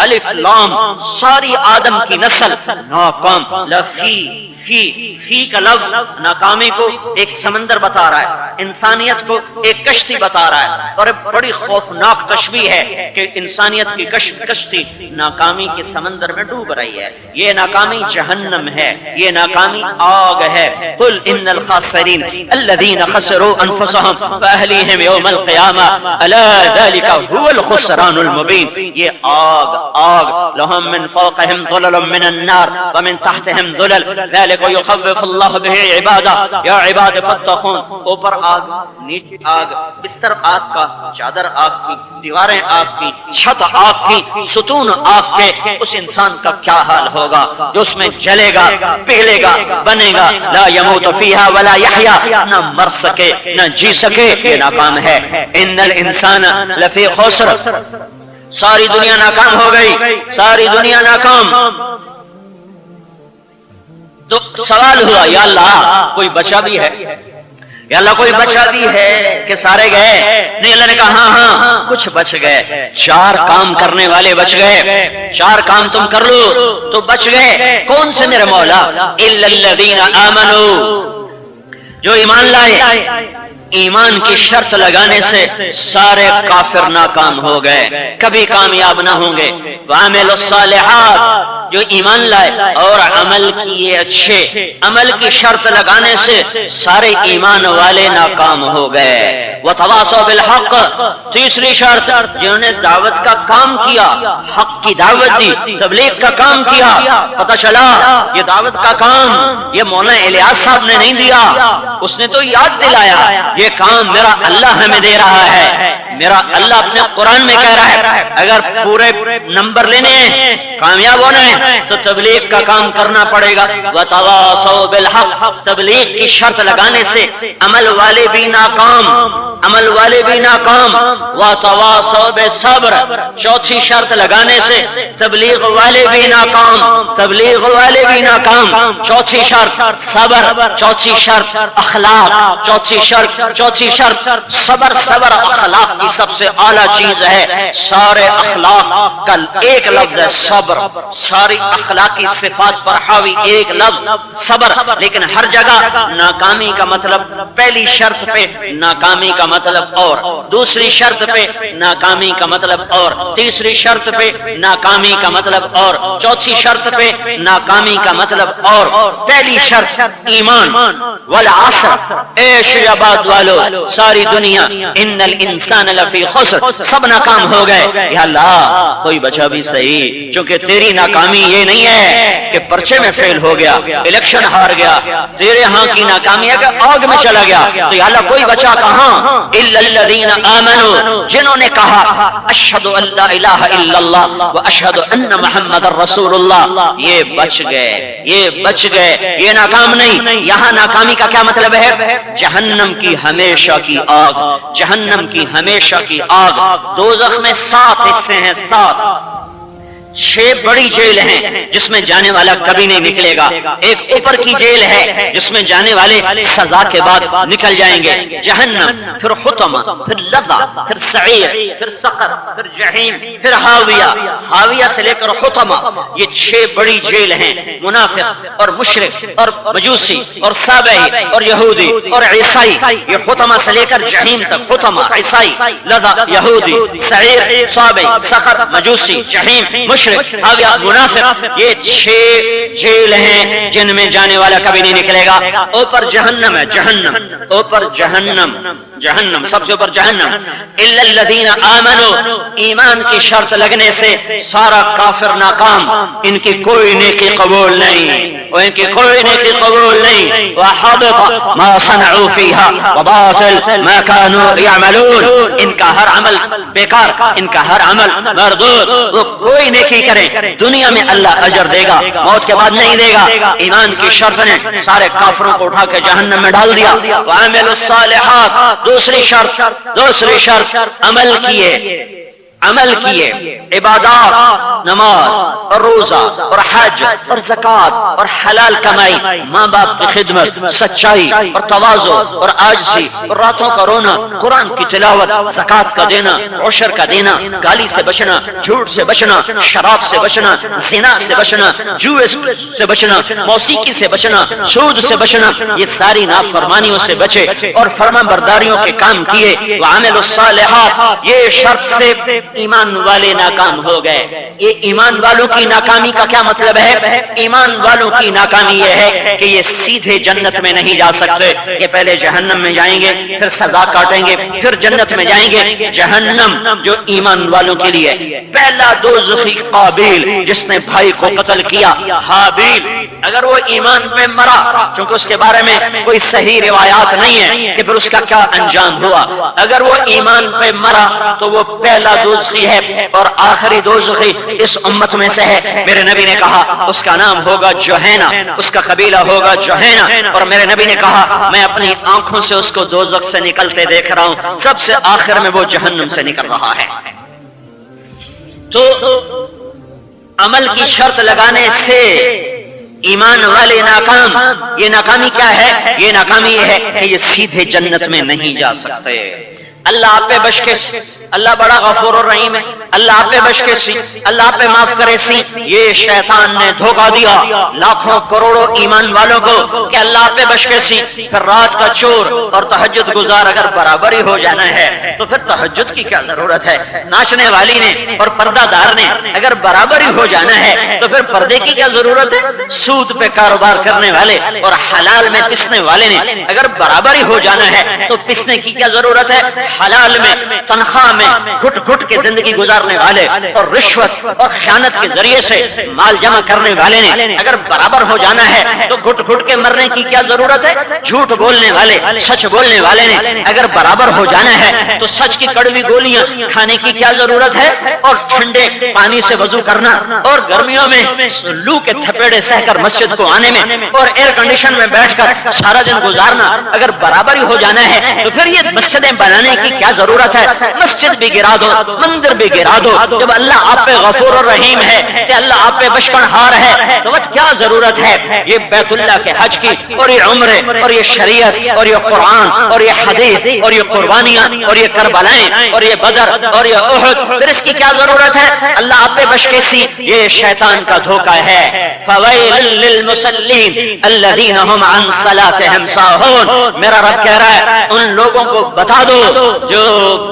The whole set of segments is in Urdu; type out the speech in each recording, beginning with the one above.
الف لام ساری آدم کی نسل ناکام. فی کا لفظ ناکامی کو ایک سمندر بتا رہا ہے، انسانیت کو ایک کشتی بتا رہا ہے، اور بڑی خوفناک تشبیہ ہے کہ انسانیت کی کشتی ناکامی کے سمندر میں ڈوب رہی ہے. یہ ناکامی جہنم ہے، یہ ناکامی آگ ہے. قل ان الخاسرین الذین خسروا انفسهم واہلیہم یوم القیامہ الا ذلک هو الخسران المبین. یہ آگ لهم من فوقهم ظلل من النار ومن تحتهم ظلل ذلك يخوف اللہ به عبادہ یا عباد فاتقون. اوپر آگ، نیچے آگ، بستر آگ کا، چادر آگ کی، دیواریں آگ کی، چھت آگ کی، ستون آگ کے. اس انسان کا کیا حال ہوگا جو اس میں جلے گا، پگھلے گا، بنے گا. لا يموت فيها ولا يحيا، نہ مر سکے نہ جی سکے. یہ ناکام ہے. ان الانسان لفی خسر. ساری دنیا ناکام ہو گئی، ساری دنیا ناکام. تو سوال ہوا یا اللہ کوئی بچا بھی ہے؟ یا اللہ کوئی بچا بھی ہے کہ سارے گئے؟ نہیں، اللہ نے کہا ہاں کچھ بچ گئے. 4 کام کرنے والے بچ گئے. 4 کام تم کر لو تو بچ گئے. کون سے میرے مولا؟ الا الذین آمنوا، جو ایمان لائے. ایمان کی شرط لگانے سے سارے کافر ناکام ہو گئے، کبھی کامیاب نہ ہوں گے. وعملوا الصالحات، جو ایمان لائے اور عمل کیے اچھے. عمل کی شرط لگانے سے سارے ایمان والے ناکام ہو گئے. وتواصوا بالحق، تیسری شرط جنہوں نے دعوت کا کام کیا، حق کی دعوت دی، تبلیغ کا کام کیا. پتہ چلا یہ دعوت کا کام یہ مولانا الیاس صاحب نے نہیں دیا، اس نے تو یاد دلایا. یہ کام میرا اللہ ہمیں دے رہا ہے. میرا اللہ اپنے قرآن میں کہہ رہا ہے اگر پورے نمبر لینے ہیں، کامیاب ہونا ہے تو تبلیغ کا کام کرنا پڑے گا. وتواصوا بالحق، تبلیغ کی شرط لگانے سے عمل والے بھی ناکام، عمل والے بھی ناکام. وتواصوا بالصبر، چوتھی شرط لگانے سے تبلیغ والے بھی ناکام، تبلیغ والے بھی ناکام. چوتھی شرط صبر، چوتھی شرط اخلاق، چوتھی شرط صبر. صبر اخلاق کی سب سے اعلیٰ چیز ہے. سارے اخلاق کا ایک لفظ ہے صبر، ساری اخلاقی صفات پر حاوی ایک لفظ صبر. لیکن ہر جگہ ناکامی کا مطلب پہلی شرط پہ ناکامی کا مطلب اور، دوسری شرط پہ ناکامی کا مطلب اور، تیسری شرط پہ ناکامی کا مطلب اور، چوتھی شرط پہ ناکامی کا مطلب اور. پہلی شرط ایمان. والعصر، اے شعبات والو ساری دنیا، ان الانسان لفی خسر، سب ناکام ہو گئے. یا اللہ کوئی بچا بھی صحیح، چونکہ تیری ناکامی یہ نہیں ہے کہ پرچے میں فیل ہو گیا، الیکشن ہار گیا. تیرے ہاں کی ناکامی ہے کہ آگ میں چلا گیا. تو یا اللہ کوئی بچا کہاں؟ الا الذین آمنوا، جنہوں نے کہا اشہد ان لا الہ الا اللہ واشہد ان محمد رسول اللہ. یہ بچ گئے، یہ بچ گئے، یہ ناکام نہیں. یہاں ناکامی کا کیا مطلب ہے؟ جہنم کی ہمیشہ کی آگ، جہنم کی ہمیشہ کی آگ. دوزخ میں 7 حصے ہیں، 7. 6 بڑی جیل ہیں جس میں جانے والا کبھی نہیں نکلے گا. ایک اوپر کی جیل ہے جس میں جانے والے سزا کے بعد نکل جائیں گے. جہنم، پھر حطمہ، پھر لظہ، پھر سعیر، پھر سقر، پھر جہیم، پھر حاویہ. حاویہ سے لے کر حطمہ، یہ 6 بڑی جیل ہیں. منافق اور مشرک اور مجوسی اور سابعی اور یہودی اور عیسائی، یہ حطمہ سے لے کر جہیم تک. حطمہ عیسائی، لظہ یہودی، سعیر سابعی، سقر مجوسی، جہیم مشرک، حاویہ منافق. یہ 6 جیل ہیں جن میں جانے والا کبھی نہیں نکلے گا. اوپر جہنم ہے، جہنم اوپر جہنم، جہنم سب سے اوپر جہنم. الا الذین آمنوا، ایمان کی شرط لگنے سے سارا کافر ناکام. ان کی کوئی نیکی قبول نہیں، ان کی کوئی نیکی قبول نہیں. وحبط ما صنعوا فیها وباطل ما كانوا يعملون، ان کا ہر عمل بیکار، ان کا ہر عمل مردود. وہ کوئی نیکی کریں دنیا میں اللہ اجر دے گا، موت کے بعد نہیں دے گا. ایمان کی شرط نے سارے کافروں کو اٹھا کے جہنم میں ڈال دیا. وعملوا الصالحات، دوسری شرط عمل کیے، عمل کیے، عبادات نماز اور روزہ اور حج اور زکات اور حلال کمائی، ماں باپ کی خدمت، سچائی اور تواضع اور عاجزی اور راتوں کا رونا، قرآن کی تلاوت، زکات کا دینا، عشر کا دینا، گالی سے بچنا، جھوٹ سے بچنا، شراب سے بچنا، زنا سے بچنا، جوئے سے بچنا، موسیقی سے بچنا، سود سے بچنا، یہ ساری نافرمانیوں سے بچے اور فرما برداریوں کے کام کیے، وعملوا الصالحات، یہ شرط سے ایمان والے ناکام ہو گئے۔ یہ ایمان والوں کی ناکامی کا کیا مطلب ہے؟ ایمان والوں کی ناکامی یہ ہے کہ یہ سیدھے جنت میں نہیں جا سکتے، یہ پہلے جہنم میں جائیں گے، پھر سزا کاٹیں گے، پھر جنت میں جائیں گے۔ جہنم جو ایمان والوں کے لیے، پہلا دوزخی قابیل جس نے بھائی کو قتل کیا، حابیل، اگر وہ ایمان پہ مرا، چونکہ اس کے بارے میں کوئی صحیح روایات نہیں ہے کہ پھر اس کا کیا انجام ہوا، اگر وہ ایمان پہ مرا تو وہ پہلا دوزخی ہے اور آخری دوزخی اس امت میں سے ہے۔ میرے نبی نے کہا اس کا نام ہوگا جوہینا، اس کا قبیلہ ہوگا جوہینا، اور میرے نبی نے کہا میں اپنی آنکھوں سے اس کو دوزخ سے نکلتے دیکھ رہا ہوں، سب سے آخر میں وہ جہنم سے نکل رہا ہے۔ تو عمل کی شرط لگانے سے ایمان والے ناکام، یہ ناکامی کیا ہے؟ یہ ناکامی یہ ہے کہ یہ سیدھے جنت میں نہیں جا سکتے۔ اللہ آپ پہ بش کے سی، اللہ بڑا غفور الرحیم ہے، اللہ آپ پہ بش کے سی، اللہ آپ پہ معاف کرے سی۔ یہ شیطان نے دھوکہ دیا لاکھوں کروڑوں ایمان والوں کو کہ اللہ آپ پہ بش کے سی، پھر رات کا چور اور تہجد گزار اگر برابر ہی ہو جانا ہے تو پھر تہجد کی کیا ضرورت ہے؟ ناچنے والی نے اور پردہ دار نے اگر برابر ہی ہو جانا ہے تو پھر پردے کی کیا ضرورت ہے؟ سود پہ کاروبار کرنے والے اور حلال میں پسنے والے نے اگر برابر ہی ہو جانا ہے تو پسنے کی کیا ضرورت ہے؟ حلال میں تنخواہ میں گھٹ گھٹ کے زندگی گزارنے والے اور رشوت اور خیانت کے ذریعے سے مال جمع کرنے والے نے اگر برابر ہو جانا ہے تو گھٹ گھٹ کے مرنے کی کیا ضرورت ہے؟ جھوٹ بولنے والے، سچ بولنے والے نے اگر برابر ہو جانا ہے تو سچ کی کڑوی گولیاں کھانے کی کیا ضرورت ہے؟ اور ٹھنڈے پانی سے وضو کرنا اور گرمیوں میں لو کے تھپیڑے سہ کر مسجد کو آنے میں اور ایئر کنڈیشن میں بیٹھ کر سارا دن گزارنا اگر برابر ہی ہو جانا ہے تو پھر یہ مسجدیں بنانے کی کیا ضرورت ہے؟ مسجد بھی گرا دو، مندر بھی گرا دو، جب اللہ آپ پہ غفور الرحیم ہے کہ اللہ آپ پہ بشپن ہار ہے تو کیا ضرورت ہے یہ بیت اللہ کے حج کی اور یہ عمرے اور یہ شریعت اور یہ قرآن اور یہ حدیث اور یہ قربانیاں اور یہ کربلائیں اور یہ بدر اور یہ احد، پھر اس کی کیا ضرورت ہے؟ اللہ آپ پہ بش کے سی۔ یہ شیطان کا دھوکہ ہے۔ فویل للمصلین الذین هم عن صلاتهم ساہون، میرا رب کہہ رہا ہے ان لوگوں کو بتا دو جو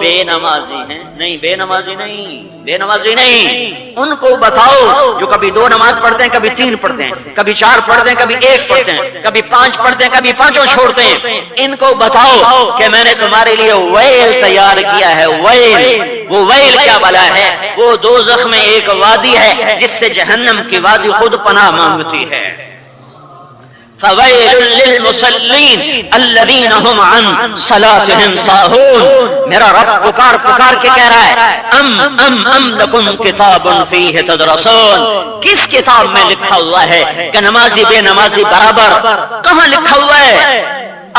بے نمازی ہیں، نہیں بے نمازی نہیں، بے نمازی نہیں، ان کو بتاؤ جو کبھی 2 نماز پڑھتے ہیں، کبھی 3 پڑھتے ہیں، کبھی 4 پڑھتے ہیں، کبھی 1 پڑھتے ہیں، کبھی 5 پڑھتے ہیں، کبھی 5 چھوڑتے ہیں، ان کو بتاؤ کہ میں نے تمہارے لیے ویل تیار کیا ہے۔ ویل، وہ ویل کیا بلا ہے؟ وہ دوزخ میں ایک وادی ہے جس سے جہنم کی وادی خود پناہ مانگتی ہے۔ فویل للمصلین الذین هم عن صلاتهم ساہون، میرا رب پکار پکار کے کہہ رہا ہے ام لکم کتاب فیہ تدرسون، کس کتاب میں لکھا ہوا ہے کہ نمازی بے نمازی برابر؟ کہاں لکھا ہوا ہے؟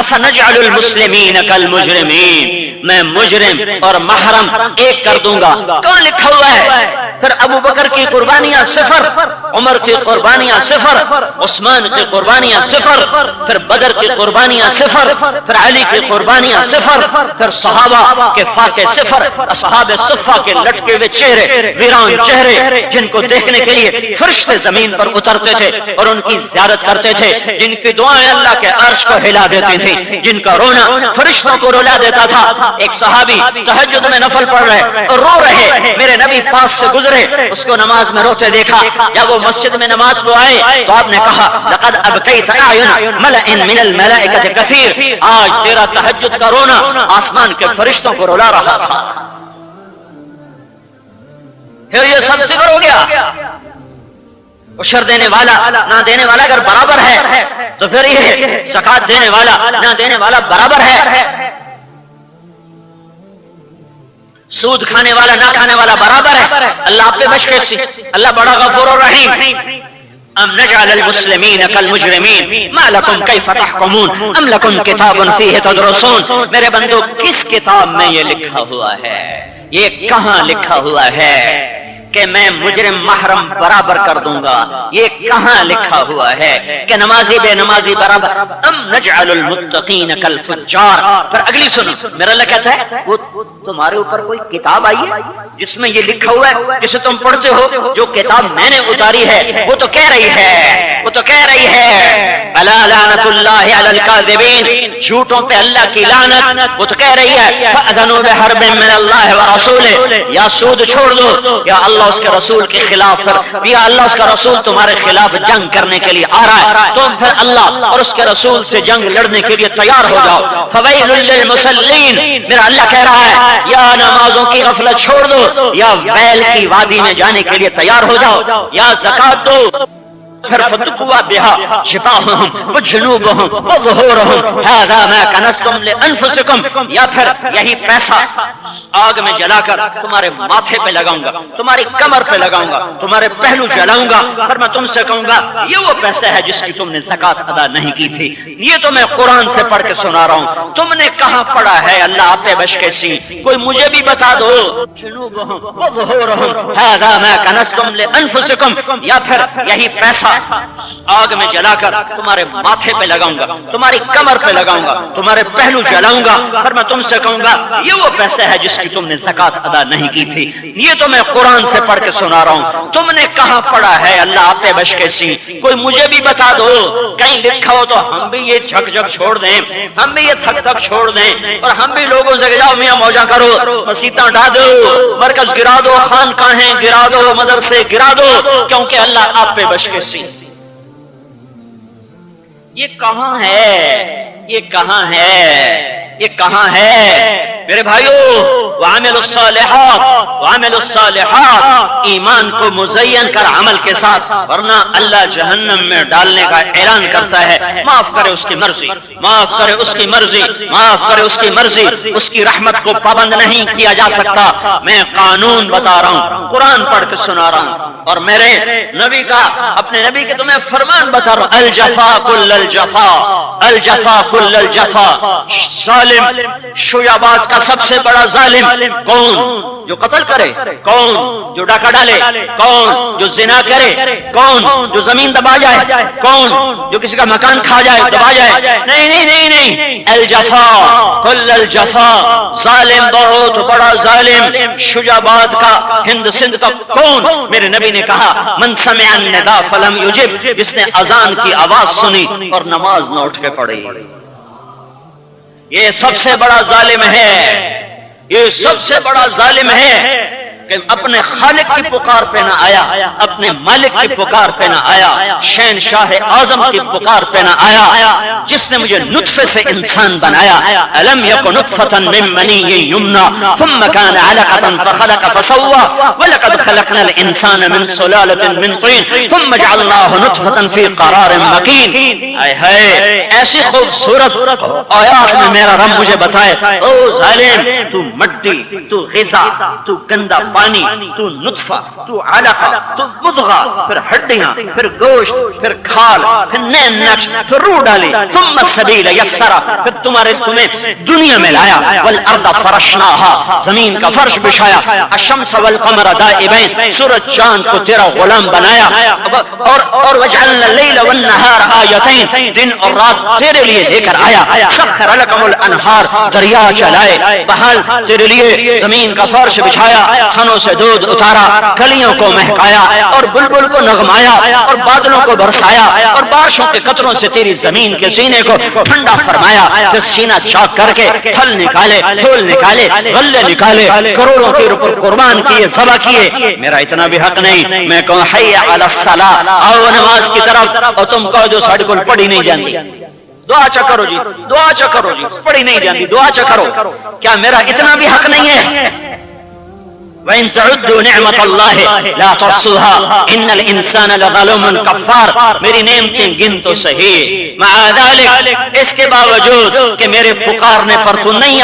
افنجعل المسلمین کالمجرمین، میں مجرم اور محرم ایک کر دوں گا، کہاں لکھا ہوا ہے؟ پھر ابو بکر کی قربانیاں 0، عمر کی قربانیاں 0، عثمان کی قربانیاں 0، پھر بدر کی قربانیاں 0، پھر علی کی قربانیاں 0، پھر صحابہ کے فاقے 0، اصحاب صفہ کے لٹکے ہوئے چہرے، ویران چہرے جن کو دیکھنے کے لیے فرشتے زمین پر اترتے تھے اور ان کی زیارت کرتے تھے، جن کی دعائیں اللہ کے عرش کو ہلا دیتی تھیں، جن کا رونا فرشتوں کو رلا دیتا تھا۔ ایک صحابی تہجد میں نفل پڑھ رہے اور رو رہے، میرے نبی پاس سے گزرے، اس کو نماز میں روتے دیکھا، جب وہ مسجد میں نماز کو آئے تو آپ نے کہا لقد ابقیت اعین ملأ من الملائکۃ کثیر، آج تیرا تہجد کا رونا آسمان کے فرشتوں کو رلا رہا تھا۔ پھر یہ سب ذکر ہو گیا، عشر دینے والا نہ دینے والا اگر برابر ہے تو پھر یہ زکات دینے والا نہ دینے والا برابر ہے، سود کھانے والا نہ کھانے والا برابر ہے۔ اللہ آپ پہ بش کے سی، اللہ بڑا غفور الرحیم۔ ام نجعل المسلمین کالمجرمین ما لکم کیف تحکمون ام لکم کتاب فیہ تدرسون، میرے بندو کس کتاب میں یہ لکھا ہوا ہے؟ یہ کہاں لکھا ہوا ہے کہ میں مجرم محرم برابر کر دوں گا؟ یہ کہاں لکھا ہوا ہے کہ نمازی بے نمازی برابر؟ ام نجعل المتقین کالفجار۔ پھر اگلی سنو، میرا اللہ کہتا ہے وہ تمہارے اوپر کوئی کتاب آئی ہے جس میں یہ لکھا ہوا ہے جسے تم پڑھتے ہو؟ جو کتاب میں نے اتاری ہے وہ تو کہہ رہی ہے الا لعنت اللہ علی الکاذبین، جھوٹوں پہ اللہ کی لعنت، وہ تو کہہ رہی ہے فاذنوا بحرب من اللہ ورسولہ، یا سود چھوڑ دو، یا اللہ اس کے رسول کے خلاف، یا اللہ اس کا رسول تمہارے خلاف جنگ کرنے کے لیے آ رہا ہے، تم پھر اللہ اور اس کے رسول سے جنگ لڑنے کے لیے تیار ہو جاؤ۔ فویل للمصلین، میرا اللہ کہہ رہا ہے یا نمازوں کی غفلت چھوڑ دو، یا ویل کی وادی میں جانے کے لیے تیار ہو جاؤ، یا زکات دو، پھر فتقوا بها جباههم وجنوبهم وظهورهم هذا ما كنزتم لانفسكم، یا پھر یہی پیسہ آگ میں جلا کر تمہارے ماتھے پہ لگاؤں گا، تمہاری کمر پہ لگاؤں گا، تمہارے پہلو جلاؤں گا، پھر میں تم سے کہوں گا یہ وہ پیسہ ہے جس کی تم نے زکات ادا نہیں کی تھی۔ یہ تو میں قرآن سے پڑھ کے سنا رہا ہوں، تم نے کہاں پڑھا ہے؟ اللہ آپ بش کے سی، کوئی مجھے بھی بتا دو۔ جنوبهم وظهورهم هذا ما كنزتم لانفسكم، یا پھر یہی پیسہ آگ میں جلا کر تمہارے ماتھے پہ لگاؤں گا، تمہاری کمر پہ لگاؤں گا، تمہارے پہلو جلاؤں گا، پھر میں تم سے کہوں گا یہ وہ پیسہ ہے جس کی تم نے زکات ادا نہیں کی تھی۔ یہ تو میں قرآن سے پڑھ کے سنا رہا ہوں، تم نے کہاں پڑھا ہے؟ اللہ آپ بش کے سی، کوئی مجھے بھی بتا دو، کہیں لکھا ہو تو ہم بھی یہ جھک جھک چھوڑ دیں، ہم بھی یہ تھک تھک چھوڑ دیں، اور ہم بھی لوگوں سے جاؤ میاں موجہ کرو، مسیتاں ڈھا دو، مرکز گرا دو، خانقاہیں گرا دو، مدرسے گرا دو، کیونکہ اللہ آپ پہ بش کے سی۔ یہ کہاں ہے؟ یہ کہاں ہے؟ یہ کہاں ہے میرے بھائیو؟ وعملوا الصالحات، وعملوا الصالحات، ایمان کو مزین کر عمل کے ساتھ، ورنہ اللہ جہنم میں ڈالنے کا اعلان کرتا ہے۔ معاف کرے اس کی مرضی، معاف کرے اس کی مرضی، معاف کرے اس کی مرضی، اس کی رحمت کو پابند نہیں کیا جا سکتا۔ میں قانون بتا رہا ہوں، قرآن پڑھ کے سنا رہا ہوں، اور میرے نبی کا، اپنے نبی کے تمہیں فرمان بتا رہا ہوں، الجفا کل الجفا، الجفا کل الجفا۔ ظالم، شویاباد کا سب سے بڑا ظالم کون؟ جو قتل کرے؟ کون؟ جو ڈاکہ ڈالے؟ کون؟ جو زنا کرے؟ کون؟ جو زمین دبا جائے؟ کون؟ جو کسی کا مکان کھا جائے، دبا جائے؟ نہیں نہیں نہیں نہیں، الجفا کل الجفا، ظالم بہت بڑا ظالم، شویاباد کا، ہند سندھ کا کون؟ میرے نبی نے کہا من سمع النداء فلم یجب، جس نے اذان کی آواز سنی اور نماز نہ اٹھ کے پڑھی، یہ سب سے بڑا ظالم ہے، یہ سب سے بڑا ظالم ہے کہ اپنے خالق کی پکار پہ نہ آیا، اپنے مالک کی پکار پہ نہ آیا، شہنشاہ اعظم کی پکار پہ نہ آیا، جس نے مجھے نطفے سے انسان بنایا۔ الم یک نطفۃ من منی یمنی ثم کان علقۃ فخلق فسوى ولقد خلقنا الانسان من سلالۃ من طین ثم جعلناه نطفۃ فی قرار مکین۔ اے ہے ایسی خوبصورت آیات میں میرا رب مجھے بتائے، او ظالم، تو مٹی، تو غذا، تو گندا پانی، تو نطفہ، تو علقہ، تو مضغہ، پھر ہڈیاں، پھر گوشت، پھر کھال، پھر نین نقش، پھر روح ڈالی، ثم السبیل یسرا، پھر تمہیں دنیا میں لایا، والارض فرشناہا، زمین کا فرش بچھایا، الشمس والقمر دائبین، سورج چاند کو تیرا غلام بنایا، اور وجعلنا اللیل والنہار آیتین، دن اور رات تیرے لیے لے کر آیا، سخر لکم الانہار، دریا چلائے، بحال تیرے لیے زمین کا فرش بچھایا، تھنوں سے دودھ اتارا، کلیوں کو مہکایا، اور بلبل کو نغمایا، اور بادلوں کو برسایا، اور بارشوں کے قطروں سے تیری زمین کے سینے کو ٹھنڈا فرمایا، پھر سینہ چاک کر کے پھل نکالے، پھول نکالے، غلے نکالے، کروڑوں کے روپے قربان کیے، ذبح کیے۔ میرا اتنا بھی حق نہیں میں کہوں حی علی الصلاۃ، آؤ نماز کی طرف، اور تم کہو جو ساڑی کو پڑھی نہیں جانتی، دعا چا کرو جی، دعا چا کرو جی، پڑھی نہیں جانتی، دعا چا کرو۔ کیا میرا اتنا بھی حق نہیں ہے؟ وَإِن تَعُدُّوا نِعْمَةَ اللَّهِ لَا تُحْصُوهَا إِنَّ الْإِنسَانَ لَظَلُومٌ كَفَّارٌ، میری نعمتیں گن تو صحیح، مع ذلك، اس کے باوجود کہ میرے پکارنے پر تو نہیں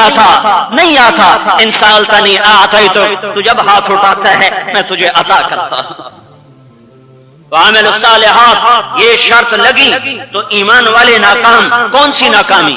آتا، ان سألتنی أعطيتك، تو جب ہاتھ اٹھاتا ہے میں تجھے عطا کرتا ہوں۔ وعملوا الصالحات، یہ شرط لگی تو ایمان والے ناکام، کون سی ناکامی؟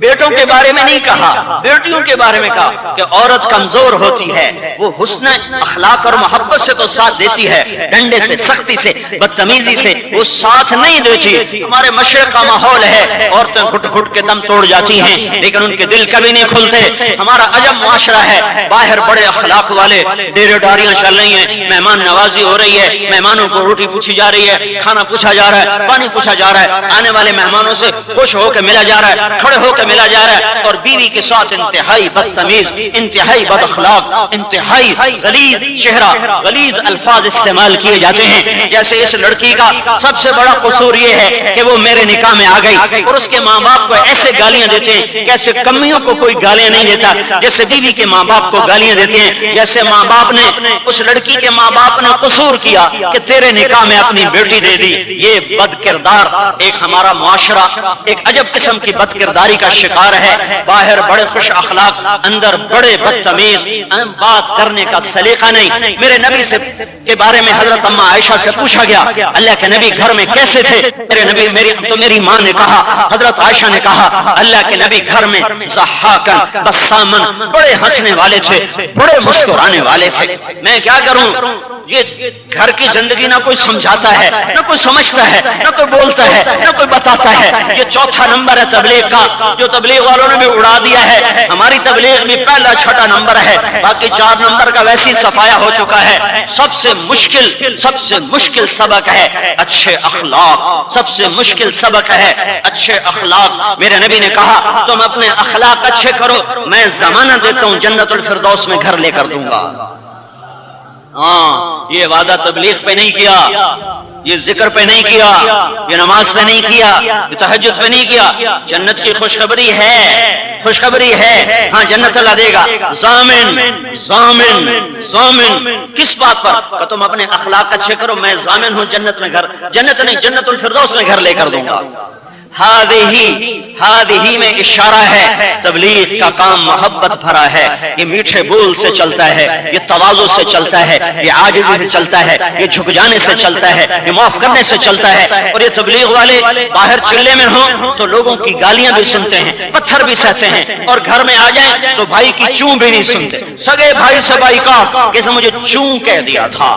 بیٹوں کے بارے میں نہیں کہا، بیٹیوں کے بارے میں کہا کہ عورت کمزور ہوتی ہے، وہ حسن اخلاق اور محبت سے تو ساتھ دیتی ہے، ڈنڈے سے، سختی سے، بدتمیزی سے وہ ساتھ نہیں دیتی۔ ہمارے مشرق کا ماحول ہے، عورتیں گھٹ گھٹ کے دم توڑ جاتی ہیں لیکن ان کے دل کبھی نہیں کھلتے۔ ہمارا عجب معاشرہ ہے، باہر بڑے اخلاق والے ڈیرے ڈاریاں چل رہی ہیں، مہمان نوازی ہو رہی ہے، مہمانوں کو روٹی پوچھی جا رہی ہے، کھانا پوچھا جا رہا ہے، پانی پوچھا جا رہا ہے، آنے والے مہمانوں سے خوش ہو کے ملا جا رہا ہے، کھڑے ہو کے ملا جا رہا ہے، اور بیوی کے ساتھ انتہائی بدتمیز، انتہائی بد اخلاق، انتہائی غلیظ چہرہ، غلیظ الفاظ استعمال کیے جاتے ہیں۔ جیسے اس لڑکی کا سب سے بڑا قصور یہ ہے کہ وہ میرے نکاح میں آ گئی، اور اس کے ماں باپ کو ایسے گالیاں دیتے ہیں جیسے کمیوں کو کوئی گالیاں نہیں دیتا، جیسے بیوی کے ماں باپ کو گالیاں دیتے ہیں، جیسے ماں باپ نے، اس لڑکی کے ماں باپ نے قصور کیا کہ تیرے نکاح میں اپنی بیٹی دے دی۔ یہ بد کردار ایک ہمارا معاشرہ ایک عجب قسم کی بد کرداری کا شکار ہے، باہر بڑے خوش اخلاق، اندر بڑے بدتمیز، بات کرنے کا سلیقہ نہیں۔ میرے نبی سے کے بارے میں حضرت اما عائشہ سے پوچھا گیا اللہ کے نبی گھر میں کیسے تھے؟ میری ماں نے کہا، حضرت عائشہ نے کہا اللہ کے نبی گھر میں ضحاکن بسامن، بڑے ہنسنے والے تھے، بڑے مسکرانے والے تھے۔ میں کیا کروں، یہ گھر کی زندگی نہ کوئی سمجھاتا ہے، نہ کوئی سمجھتا ہے، نہ کوئی بولتا ہے، نہ کوئی بتاتا ہے۔ یہ چوتھا نمبر ہے تبلیغ کا، جو تبلیغ والوں نے بھی اڑا دیا ہے۔ ہماری تبلیغ میں پہلا چھٹا نمبر ہے، باقی 4 نمبر کا ویسے ہی صفایا ہو چکا ہے۔ سب سے مشکل سبق ہے اچھے اخلاق، سب سے مشکل سبق ہے اچھے اخلاق۔ میرے نبی نے کہا تم اپنے اخلاق اچھے کرو، میں ضمانت دیتا ہوں جنت الفردوس میں گھر لے کر دوں گا۔ ہاں، یہ وعدہ تبلیغ پہ نہیں کیا، یہ ذکر پہ نہیں کیا، یہ نماز پہ نہیں کیا، یہ تہجد پہ نہیں کیا۔ جنت کی خوشخبری ہے، خوشخبری ہے، ہاں جنت اللہ دے گا۔ ضامن کس بات پر؟ کہ تم اپنے اخلاق اچھے کرو، میں ضامن ہوں جنت میں گھر، جنت نہیں جنت الفردوس میں گھر لے کر دوں گا۔ ہادہی میں اشارہ ہے، تبلیغ کا کام محبت بھرا ہے، یہ میٹھے بول سے چلتا ہے، یہ تواضع سے چلتا ہے، یہ عاجزی سے چلتا ہے، یہ جھک جانے سے چلتا ہے، یہ معاف کرنے سے چلتا ہے۔ اور یہ تبلیغ والے باہر چلے میں ہوں تو لوگوں کی گالیاں بھی سنتے ہیں، پتھر بھی سہتے ہیں، اور گھر میں آ جائیں تو بھائی کی چوں بھی نہیں سنتے۔ سگے بھائی سے بھائی کا کیسے مجھے چوں کہہ دیا تھا،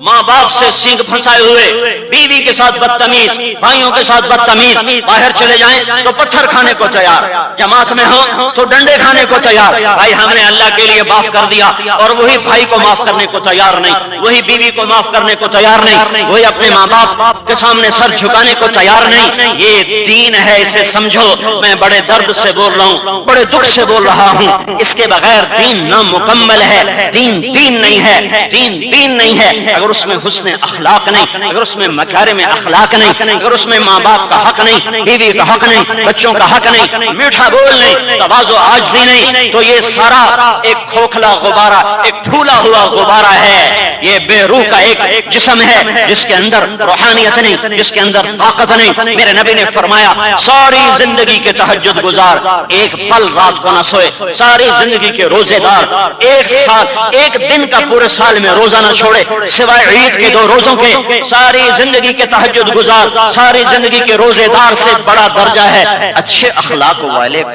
ماں باپ سے سینگ پھنسائے ہوئے، بیوی کے ساتھ بدتمیز، بھائیوں کے ساتھ بدتمیز، باہر چلے جائیں تو پتھر کھانے کو تیار، جماعت میں ہوں تو ڈنڈے کھانے کو تیار۔ بھائی ہم نے اللہ کے لیے معاف کر دیا، اور وہی بھائی کو معاف کرنے کو تیار نہیں، وہی بیوی کو معاف کرنے کو تیار نہیں، وہی اپنے ماں باپ کے سامنے سر جھکانے کو تیار نہیں۔ یہ دین ہے، اسے سمجھو۔ میں بڑے درد سے بول رہا ہوں، بڑے دکھ سے بول رہا ہوں، اس کے بغیر دین نامکمل ہے، دین نہیں ہے، دین نہیں ہے اگر اس میں حسن اخلاق نہیں، اگر اس میں مکارم اخلاق نہیں، اگر اس میں ماں باپ کا حق نہیں، بیوی کا حق نہیں، بچوں کا حق نہیں، میٹھا بول نہیں، تواضع عاجزی نہیں، تو یہ سارا ایک کھوکھلا غبارہ، ایک پھولا ہوا غبارہ ہے۔ یہ بے روح کا ایک جسم ہے جس کے اندر روحانیت نہیں، جس کے اندر طاقت نہیں۔ میرے نبی نے فرمایا ساری زندگی کے تہجد گزار ایک پل رات کو نہ سوئے، ساری زندگی کے روزے دار ایک دن کا پورے سال میں روزہ نہ چھوڑے سوائے عید کے 2 روزوں کے، ساری زندگی کے تہجد گزار، ساری زندگی کے روزے دار سے بڑا درجہ ہے اچھے اخلاق والے کا۔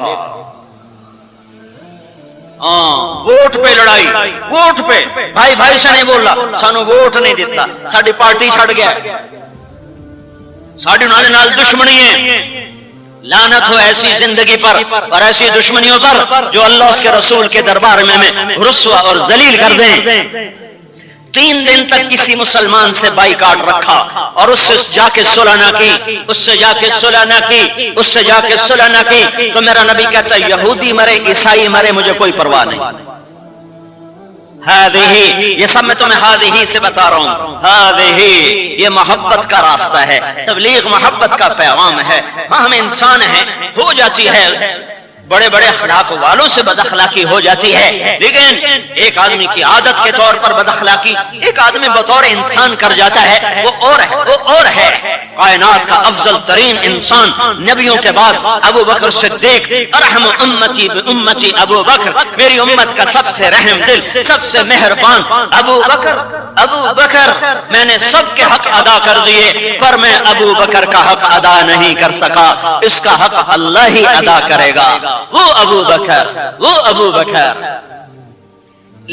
ووٹ پہ لڑائی، ووٹ پہ بھائی سے نہیں بول رہا، سانو ووٹ نہیں دیتا، ساری پارٹی چھڑ گیا، ساری انہوں نے نال دشمنی ہے۔ لعنت ہو ایسی زندگی پر اور ایسی دشمنیوں پر جو اللہ اس کے رسول کے دربار میں رسوا اور ذلیل کر دیں۔ 3 دن تک کسی مسلمان سے بائیکاٹ رکھا اور اس سے جا کے صلح نہ کی، اس سے جا کے صلح نہ کی تو میرا نبی کہتا ہے یہودی مرے، عیسائی مرے، مجھے کوئی پرواہ نہیں۔ ہادہی، یہ سب میں تمہیں ہادہی سے بتا رہا ہوں، ہادہی یہ محبت کا راستہ ہے، تبلیغ محبت کا پیغام ہے۔ ہاں ہم انسان ہیں، ہو جاتی ہے بڑے بڑے اخلاق والوں سے بد اخلاقی ہو جاتی ہے، لیکن ایک آدمی کی عادت کے طور پر بد اخلاقی ایک آدمی بطور انسان کر جاتا ہے، وہ اور ہے کائنات کا افضل ترین انسان نبیوں کے بعد ابو بکر صدیق، ارحم امتی بامتی ابو بکر، میری امت کا سب سے رحم دل، سب سے مہربان ابو بکر۔ ابو بکر میں نے سب کے حق ادا کر دیے، پر میں ابو بکر کا حق ادا نہیں کر سکا، اس کا حق اللہ ہی ادا کرے گا۔ وہ ابو بکر، وہ ابو بکر۔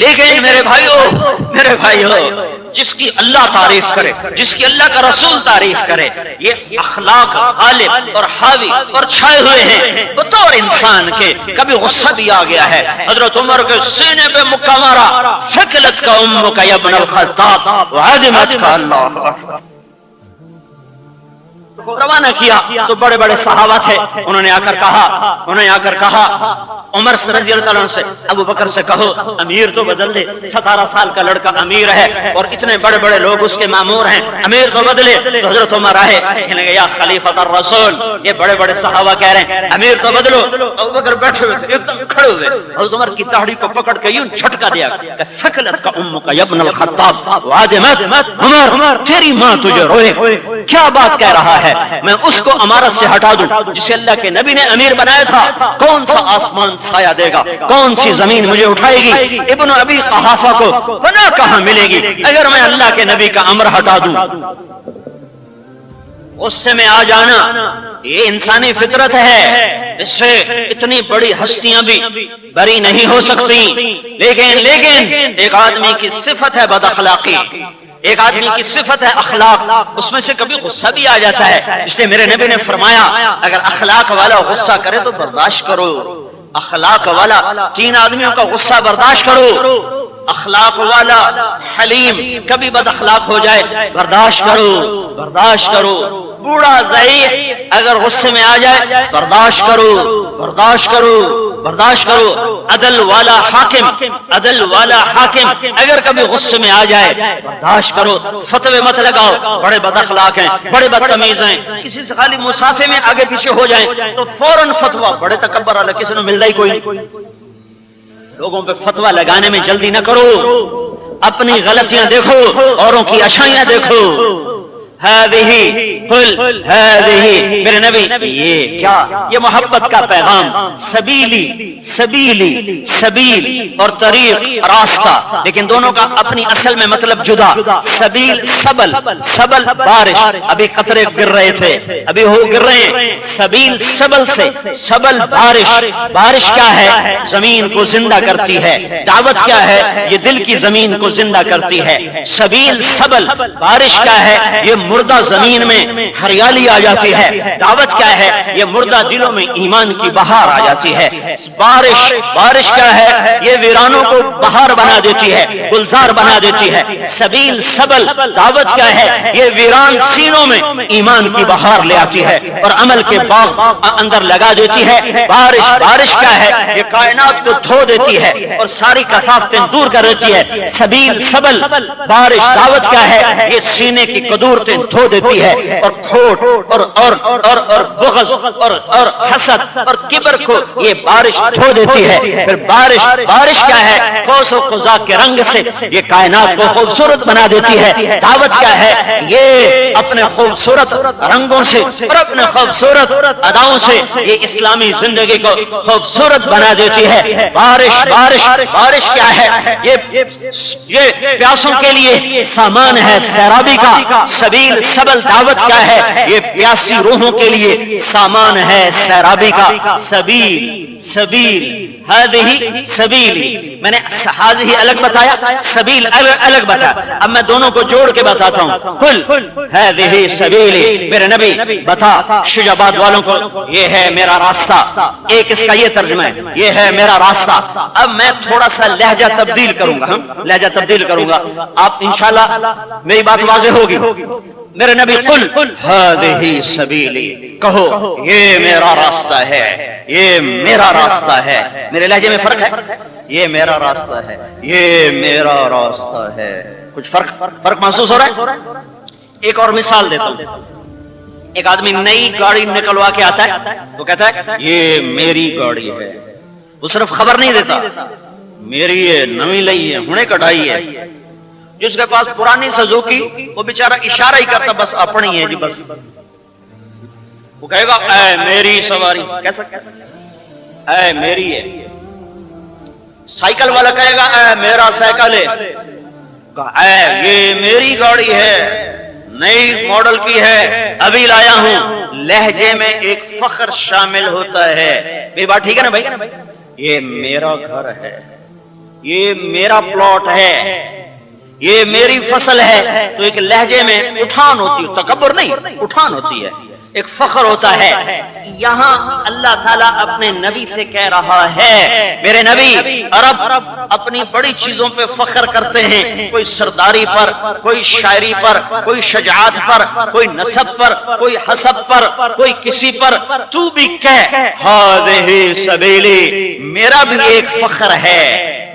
لیکن میرے بھائیو جس کی اللہ تعریف کرے، جس کی اللہ کا رسول تعریف کرے، یہ اخلاق غالب اور حاوی اور چھائے ہوئے ہیں بطور انسان کے۔ کبھی غصہ بھی آ گیا ہے، حضرت عمر کے سینے پہ مکہ مارا، ثقلت کا امک یا ابن الخطاب وعظمت کا اللہ اکبر۔ روانہ کیا تو بڑے بڑے صحابہ تھے، انہوں نے آ کر کہا عمر رضی اللہ عنہ سے، ابو بکر سے کہو امیر تو بدل دے، 17 سال کا لڑکا امیر ہے اور اتنے بڑے بڑے لوگ اس کے مامور ہیں، امیر تو بدلے۔ تو حضرت عمر آئے، کہنے لگے یا خلیفۃ الرسول، یہ بڑے بڑے صحابہ کہہ رہے ہیں امیر تو بدلو۔ ابو بکر بیٹھے ہوئے تھے، ایک دم کھڑے ہوئے، حضرت عمر کی داڑھی کو پکڑ کے یوں جھٹکا دیا، ثقلت کا امک یا ابن الخطاب وعظمت، عمر تیری ماں تجھے روئے، کیا بات کہہ رہا ہے؟ میں اس کو امارت سے ہٹا دوں جسے اللہ کے نبی نے امیر بنایا تھا؟ کون سا آسمان سایہ دے گا؟ کون سی زمین مجھے اٹھائے گی؟ ابن ابی قحافہ کو پناہ کہاں ملے گی اگر میں اللہ کے نبی کا امر ہٹا دوں؟ غصے میں آ جانا یہ انسانی فطرت ہے، اس سے اتنی بڑی ہستیاں بھی بری نہیں ہو سکتی۔ لیکن ایک آدمی کی صفت ہے بد اخلاقی، ایک آدمی کی صفت ہے اخلاق، اس میں سے کبھی غصہ بھی آ جاتا ہے۔ اس لیے میرے نبی نے فرمایا اگر اخلاق والا غصہ کرے تو برداشت کرو، اخلاق والا 3 آدمیوں کا غصہ برداشت کرو، اخلاق والا حلیم، کبھی بد اخلاق ہو جائے برداشت کرو، بوڑھا ضعیف اگر غصے میں آ جائے برداشت کرو، عدل والا حاکم اگر کبھی غصے میں آ جائے برداشت کرو، فتوے مت لگاؤ، بڑے بد اخلاق ہیں، بڑے بدتمیز ہیں، کسی سے خالی مسافے میں آگے پیچھے ہو جائیں تو فوراً فتویٰ، بڑے تکبر والا کسی نے ملتا ہی کوئی نہیں۔ لوگوں پہ فتویٰ لگانے میں جلدی نہ کرو، اپنی غلطیاں دیکھو، اوروں کی اچھائیاں دیکھو۔ میرے نبی یہ کیا، یہ محبت کا پیغام، سبیل اور طریق راستہ، لیکن دونوں کا اپنی اصل میں مطلب جدا۔ سبیل سبل بارش، ابھی قطرے گر رہے تھے، ابھی ہو گر رہے ہیں، سبیل سبل سے، سبل بارش کیا ہے؟ زمین کو زندہ کرتی ہے۔ دعوت کیا ہے؟ یہ دل کی زمین کو زندہ کرتی ہے۔ سبیل سبل بارش کیا ہے؟ یہ مردہ زمین میں ہریالی آ جاتی ہے۔ دعوت کیا ہے؟ یہ مردہ دلوں میں ایمان کی بہار آ جاتی ہے۔ بارش کیا ہے؟ یہ ویرانوں کو بہار بنا دیتی ہے، گلزار بنا دیتی ہے۔ سبیل سبل دعوت کیا ہے؟ یہ ویران سینوں میں ایمان کی بہار لے آتی ہے اور عمل کے باغ اندر لگا دیتی ہے۔ بارش کیا ہے؟ یہ کائنات کو دھو دیتی ہے اور ساری کثافتیں دور کر دیتی ہے۔ سبیل سبل بارش دعوت کیا ہے؟ یہ سینے کی قدورتیں دھو دیتی ہے اور کھوٹ اور بغض اور حسد اور کبر کو یہ بارش دھو دیتی ہے۔ پھر بارش کیا ہے؟ قوس و قزح کے رنگ سے یہ کائنات کو خوبصورت بنا دیتی ہے۔ دعوت کیا ہے؟ یہ اپنے خوبصورت رنگوں سے اور اپنے خوبصورت اداؤں سے یہ اسلامی زندگی کو خوبصورت بنا دیتی ہے۔ بارش کیا ہے؟ یہ پیاسوں کے لیے سامان ہے سیرابی کا۔ سبیل سبل دعوت کیا ہے؟ یہ پیاسی روحوں کے لیے سامان ہے سیرابی کا۔ سبیل میں نے ہی الگ بتایا، سبیل الگ بتایا، اب میں دونوں کو جوڑ کے بتاتا ہوں۔ کل ہے سبیلی، میرے نبی بتا شجاباد والوں کو یہ ہے میرا راستہ۔ ایک اس کا یہ ترجمہ ہے، یہ ہے میرا راستہ۔ اب میں تھوڑا سا لہجہ تبدیل کروں گا، آپ انشاءاللہ میری بات واضح ہوگی۔ میرے نبی قل ہذہ سبیلی، کہو یہ میرا راستہ ہے، یہ میرا راستہ ہے۔ میرے لہجے میں فرق ہے، یہ میرا راستہ ہے، یہ میرا راستہ ہے۔ کچھ فرق محسوس ہو رہا ہے؟ ایک اور مثال دیتا ہوں۔ ایک آدمی نئی گاڑی نکلوا کے آتا ہے تو کہتا ہے یہ میری گاڑی ہے، وہ صرف خبر نہیں دیتا میری یہ نوی لئی ہے، ہنے کٹائی ہے۔ جس کے پاس پرانی سزوکی وہ بیچارہ اشارہ ہی کرتا بس اپنی ہے جی، بس وہ کہے گا اے میری سواری، کیسا اے میری ہے۔ سائیکل والا کہے گا اے میرا سائیکل ہے، اے یہ میری گاڑی ہے، نئی ماڈل کی ہے، ابھی لایا ہوں۔ لہجے میں ایک فخر شامل ہوتا ہے۔ میری بات ٹھیک ہے نا بھائی؟ یہ میرا گھر ہے، یہ میرا پلاٹ ہے، یہ میری فصل ہے۔ تو ایک لہجے میں اٹھان ہوتی ہے، تکبر نہیں، اٹھان ہوتی ہے، ایک فخر ہوتا ہے۔ یہاں اللہ تعالیٰ اپنے نبی سے کہہ رہا ہے میرے نبی، عرب اپنی بڑی چیزوں پہ فخر کرتے ہیں، کوئی سرداری پر، کوئی شاعری پر، کوئی شجاعت پر، کوئی نسب پر، کوئی حسب پر، کوئی کسی پر۔ تو بھی کہہ ہذہ سبیلی، میرا بھی ایک فخر ہے،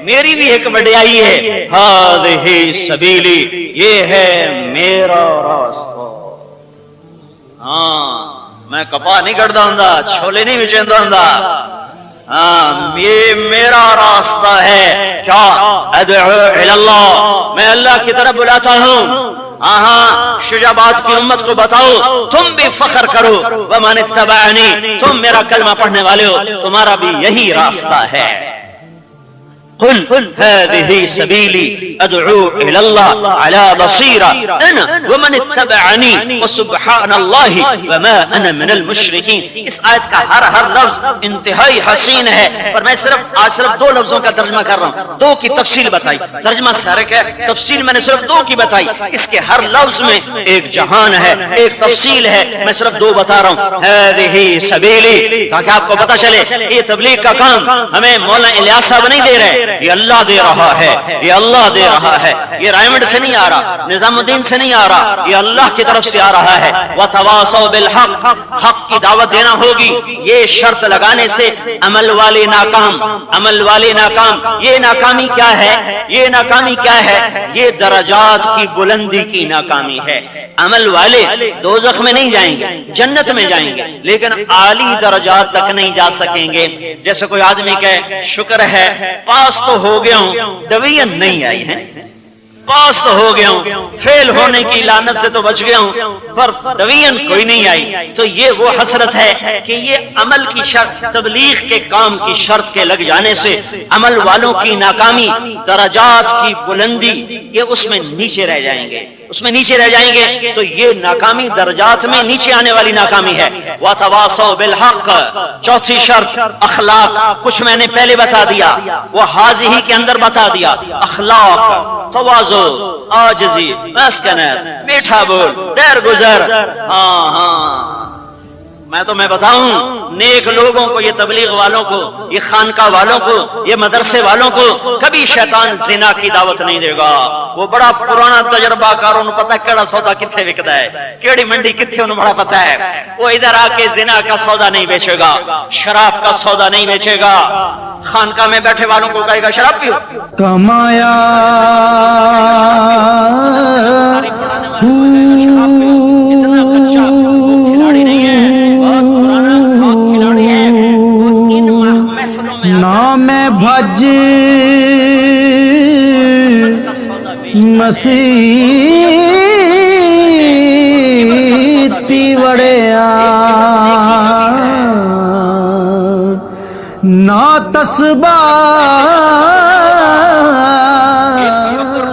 میری بھی ایک وڈیائی ہے، ہذہ سبیلی، یہ ہے میرا راستہ۔ ہاں میں کپا نہیں کٹتا ہوں، چھولے نہیں بچیندا ہوں، ہاں یہ میرا راستہ ہے۔ کیا؟ ادعو الی اللہ، میں اللہ کی طرف بلاتا ہوں۔ ہاں شجاعت کی امت کو بتاؤ تم بھی فخر کرو، ومن اتبعنی، تم میرا کلمہ پڑھنے والے ہو، تمہارا بھی یہی راستہ ہے۔ قل هذه سبيلي ادعو الى الله على بصيرة انا ومن اتبعني وسبحان الله وما انا من المشركين۔ اس آیت کا ہر لفظ انتہائی حسین ہے، پر میں آج صرف دو لفظوں کا ترجمہ کر رہا ہوں، دو کی تفصیل بتائی۔ ترجمہ سارے ہے، تفصیل میں نے صرف دو کی بتائی۔ اس کے ہر لفظ میں ایک جہان ہے، ایک تفصیل ہے، میں صرف دو بتا رہا ہوں۔ هذه سبيلي، تاکہ آپ کو پتہ چلے یہ تبلیغ کا کام ہمیں مولانا الیاس صاحب نہیں دے رہے، یہ اللہ دے رہا ہے، یہ اللہ دے رہا ہے، یہ رائمنڈ سے نہیں آ رہا، نظام الدین سے نہیں آ رہا، یہ اللہ کی طرف سے آ رہا ہے۔ وَتَوَاصَوْا بِالْحَقِّ، حق کی دعوت دینا ہوگی۔ یہ شرط لگانے سے عمل والے ناکام، عمل والے ناکام۔ یہ ناکامی کیا ہے؟ یہ ناکامی کیا ہے؟ یہ درجات کی بلندی کی ناکامی ہے۔ عمل والے دوزخ میں نہیں جائیں گے، جنت میں جائیں گے، لیکن اعلی درجات تک نہیں جا سکیں گے۔ جیسے کوئی آدمی کہے شکر ہے پاس تو ہو گیا ہوں، ڈویژن نہیں آئی ہے، پاس تو ہو گیا ہوں، فیل ہونے کی لعنت سے تو بچ گیا ہوں، پر ڈویژن کوئی نہیں آئی۔ تو یہ وہ حسرت ہے کہ یہ عمل کی شرط، تبلیغ کے کام کی شرط کے لگ جانے سے عمل والوں کی ناکامی، درجات کی بلندی، یہ اس میں نیچے رہ جائیں گے، اس میں نیچے رہ جائیں گے۔ تو یہ ناکامی درجات میں نیچے آنے والی ناکامی ہے۔ وَتَوَاصَوْا بِالْحَقِّ، چوتھی شرط اخلاق، کچھ میں نے پہلے بتا دیا، وہ حاضی کے اندر بتا دیا۔ اخلاق، تواضع، عاجزی، مسکنت، میٹھا بول، درگزر۔ ہاں میں تمہیں بتاؤں، نیک لوگوں کو، یہ تبلیغ والوں کو، یہ خانقاہ والوں کو، یہ مدرسے والوں کو کبھی شیطان زنا کی دعوت نہیں دے گا۔ وہ بڑا پرانا تجربہ کار، انہوں پتہ ہے کیڑا سودا کتنے وکدا ہے، کیڑی منڈی کتنے انہوں بڑا پتہ ہے۔ وہ ادھر آ کے زنا کا سودا نہیں بیچے گا، شراب کا سودا نہیں بیچے گا۔ خانقاہ میں بیٹھے والوں کو کہے گا شراب پیو، کمایا نام بھج مسیح وڑیا نا تسبا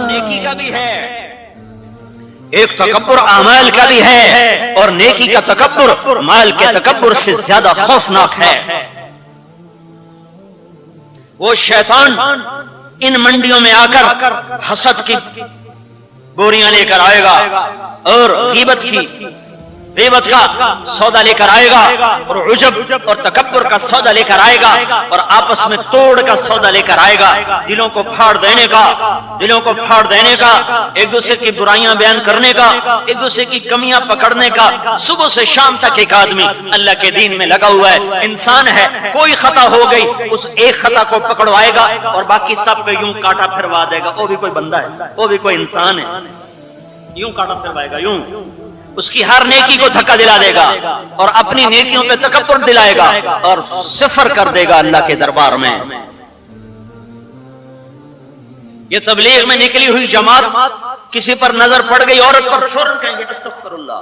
نیکی کا بھی ہے، ایک تکبر اعمال کا بھی ہے، اور نیکی کا تکبر مال کے تکبر سے زیادہ خوفناک ہے۔ وہ شیطان ان منڈیوں میں آ کر حسد کی بوریاں لے کر آئے گا، اور غیبت کا سودا لے کر آئے گا، اور عجب اور تکبر کا سودا لے کر آئے گا، اور آپس میں توڑ کا سودا لے کر آئے گا، دلوں کو پھاڑ دینے کا، دلوں کو پھاڑ دینے کا، ایک دوسرے کی برائیاں بیان کرنے کا، ایک دوسرے کی کمیاں پکڑنے کا۔ صبح سے شام تک ایک آدمی اللہ کے دین میں لگا ہوا ہے، انسان ہے، کوئی خطا ہو گئی اس ایک خطا کو پکڑوائے گا اور باقی سب پہ یوں کاٹا پھروا دے گا۔ وہ بھی کوئی بندہ ہے، وہ بھی کوئی انسان ہے، یوں کاٹا پھروائے گا، یوں اس کی ہر نیکی کو دھکا دلا دے گا، اور اپنی نیکیوں پہ تکبر دلائے گا، اور صفر کر دے گا اللہ کے دربار میں۔ یہ تبلیغ میں نکلی ہوئی جماعت کسی پر نظر پڑ گئی عورت پر، فوراً کہیں گے استغفر اللہ،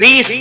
20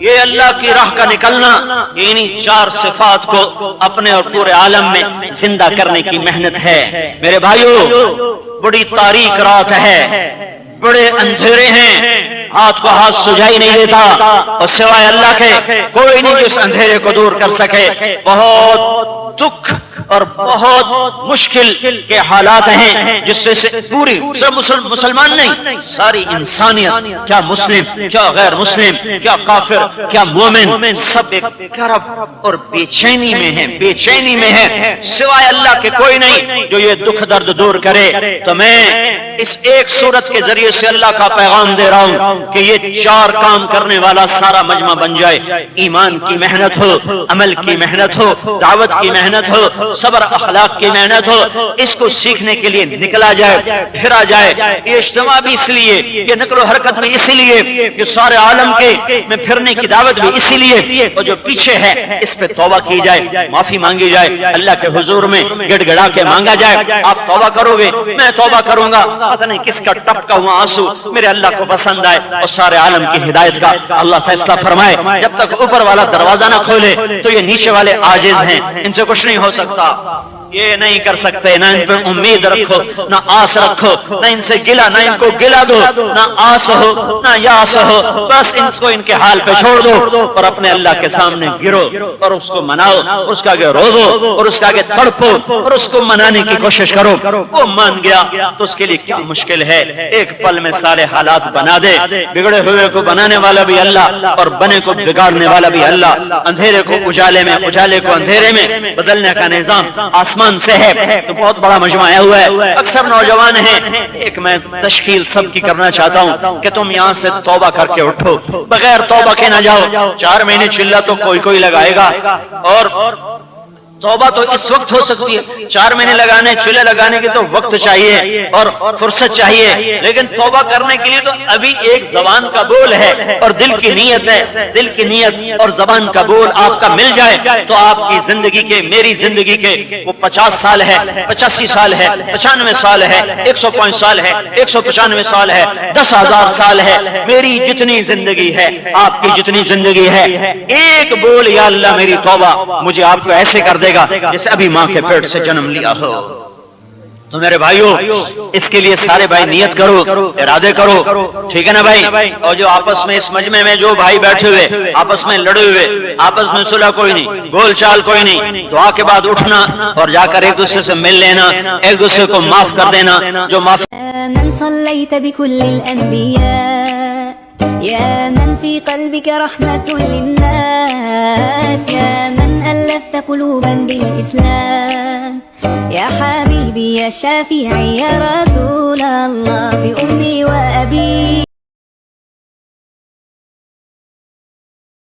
یہ اللہ کی راہ کا نکلنا انہی 4 صفات کو اپنے اور پورے عالم میں زندہ کرنے کی محنت ہے۔ میرے بھائیو، بڑی تاریک رات ہے، بڑے اندھیرے ہیں، ہاتھ کو ہاتھ سجائی نہیں دیتا اور سوائے اللہ کے کوئی نہیں جو اس اندھیرے کو دور کر سکے۔ بہت دکھ اور بہت مشکل کے حالات ہیں جس سے پوری سب مسلمان نہیں، ساری انسانیت، کیا مسلم کیا غیر مسلم، کیا کافر کیا مومن، سب ایک کرب اور بے چینی میں ہے، بے چینی میں ہے، سوائے اللہ کے کوئی نہیں جو یہ دکھ درد دور کرے۔ تو میں اس ایک صورت کے ذریعے سے اللہ کا پیغام دے رہا ہوں کہ یہ 4 کام کرنے والا سارا مجمع بن جائے۔ ایمان کی محنت ہو، عمل کی محنت ہو، دعوت کی محنت ہو، صبر اخلاق کی محنت ہو، اس کو سیکھنے کے لیے نکلا جائے، پھرا جائے۔ یہ اجتماع بھی اس لیے، یہ نقل و حرکت بھی اسی لیے، یہ سارے عالم کے میں پھرنے کی دعوت بھی اسی لیے، اور جو پیچھے ہے اس پہ توبہ کی جائے، معافی مانگی جائے، اللہ کے حضور میں گڑ گڑا کے مانگا جائے۔ آپ توبہ کرو گے، میں توبہ کروں گا، پتہ نہیں کس کا ٹپکا ہوا آنسو میرے اللہ کو پسند آئے اور سارے عالم کی ہدایت کا اللہ فیصلہ فرمائے۔ جب تک اوپر والا دروازہ نہ کھولے تو یہ نیچے والے عاجز ہیں، ان سے کچھ نہیں ہو سکتا، یہ نہیں کر سکتے۔ نہ ان پہ امید رکھو، نہ آس رکھو، نہ ان سے گلا، نہ ان کو گلا دو، نہ آس ہو نہ یاس ہو، بس ان کو ان کے حال پہ چھوڑ دو اور اپنے اللہ کے سامنے گرو اور اس کو مناؤ، اس کا آگے رو دو اور اس کا آگے تڑپو اور اس کو منانے کی کوشش کرو۔ وہ مان گیا تو اس کے لیے کیا مشکل ہے، ایک پل میں سارے حالات بنا دے۔ بگڑے ہوئے کو بنانے والا بھی اللہ اور بنے کو بگاڑنے والا بھی اللہ۔ اندھیرے کو اجالے میں، اجالے کو اندھیرے میں بدلنے کا نظام آسمان سے ہے۔ تو بہت بڑا مجمع آیا ہوا ہے، اکثر نوجوان ہیں، ایک میں تشکیل سب کی کرنا چاہتا ہوں کہ تم یہاں سے توبہ کر کے اٹھو، بغیر توبہ کے نہ جاؤ۔ 4 مہینے چلا تو کوئی لگائے گا، اور توبہ تو اس وقت ہو سکتی ہے، 4 مہینے لگانے، چلے لگانے کے تو وقت چاہیے اور فرصت چاہیے، لیکن توبہ کرنے کے لیے تو ابھی ایک زبان کا بول ہے اور دل کی نیت ہے۔ دل کی نیت اور زبان کا بول آپ کا مل جائے تو آپ کی زندگی کے، میری زندگی کے، وہ 50 سال ہے، 85 سال ہے، 95 سال ہے، 105 سال ہے، 195 سال ہے، 10,000 سال ہے، میری جتنی زندگی ہے، آپ کی جتنی زندگی ہے، ایک بول یا اللہ میری توبہ مجھے آپ کو ایسے کر دے گا جیسے ابھی ماں کے پیٹ سے جنم لیا ہو۔ تو میرے بھائیو، اس کے لیے سارے بھائی نیت کرو، ارادے کرو، ٹھیک ہے نا بھائی؟ اور جو آپس میں اس مجمع میں جو بھائی بیٹھے ہوئے آپس میں لڑے ہوئے، آپس میں صلح کوئی نہیں، بول چال کوئی نہیں، دعا کے بعد اٹھنا اور جا کر ایک دوسرے سے مل لینا، ایک دوسرے کو معاف کر دینا۔ جو معاف من صليت بكل الأنبياء يا من في قلبك رحمة للناس، يا من ألفت قلوبا بالإسلام، يا حبيبي يا شافعي يا رسول الله بأمي وأبي